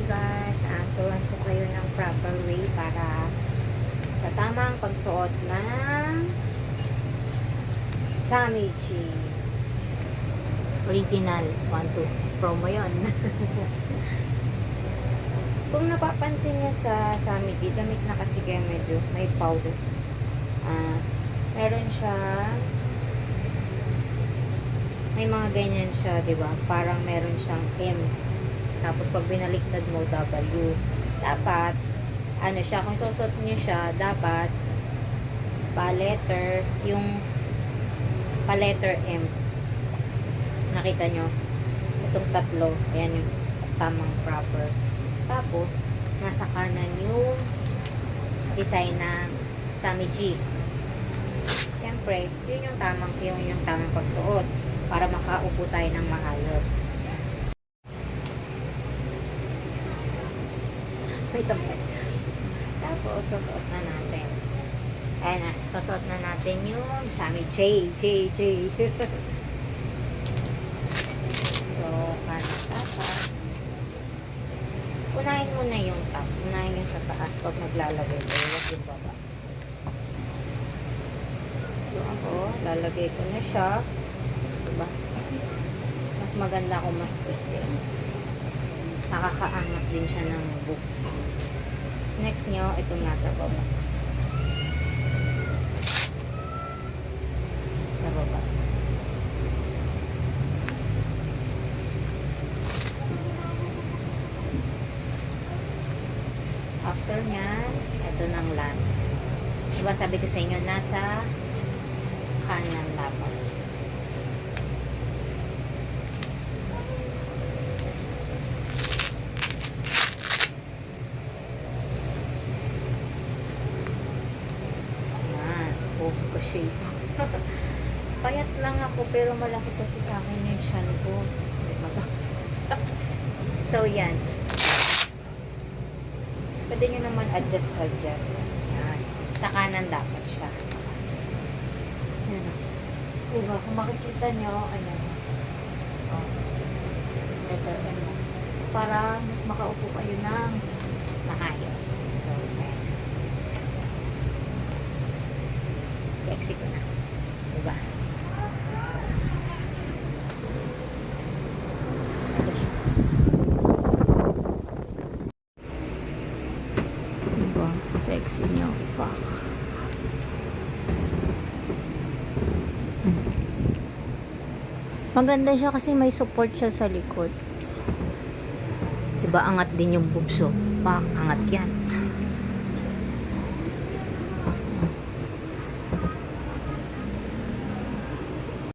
guys, turuan ko kayo ng proper way para sa tamang pagsuot ng Samichi original 1-2 promo yon. Kung napapansin nyo sa Samichi, damit na kasi kaya medyo may powder. Meron siya, may mga ganyan siya, di ba? Parang meron siyang M. Tapos pag binaliktad mo W, dapat ano siya, kung susot niyo siya, dapat pa-letter, yung pa-letter M. Nakita nyo? Itong tatlo, ayan yung tamang proper. Tapos, nasa kanan yung design ng Samichi. Siyempre, yun yung tamang pagsuot para makaupo tayo ng maayos. May sabay. Tapos, susuot na natin. Ayan na, susuot na natin yung Samichi. So, kanan tapat. Unahin mo na yung top. Unahin yung sa taas pag maglalagay ko. Huwag yung baba. So, ako, lalagay ko na siya. Diba? Mas maganda kung mas pwede. Nakakaangat din siya ng books. Next nyo, itong nasa baba. Sa baba. After nyan, ito nang last. Diba sabi ko sa inyo, nasa kanan dapat. Shape. Payat lang ako pero malaki kasi sa akin yung shan ko. So yan. Pwede nyo naman adjust. Yan. Sa kanan dapat siya. Sa kanan. Yan. Diba? Kung makikita nyo, ayan. Oh. Letter M. Para mas makaupo kayo ng maayos. So, ayan. Sexy ko na. Diba? Ito siya. Diba? Sexy niya. Fuck. Maganda siya kasi may support siya sa likod. Diba? Angat din yung bubso. Pak, angat yan.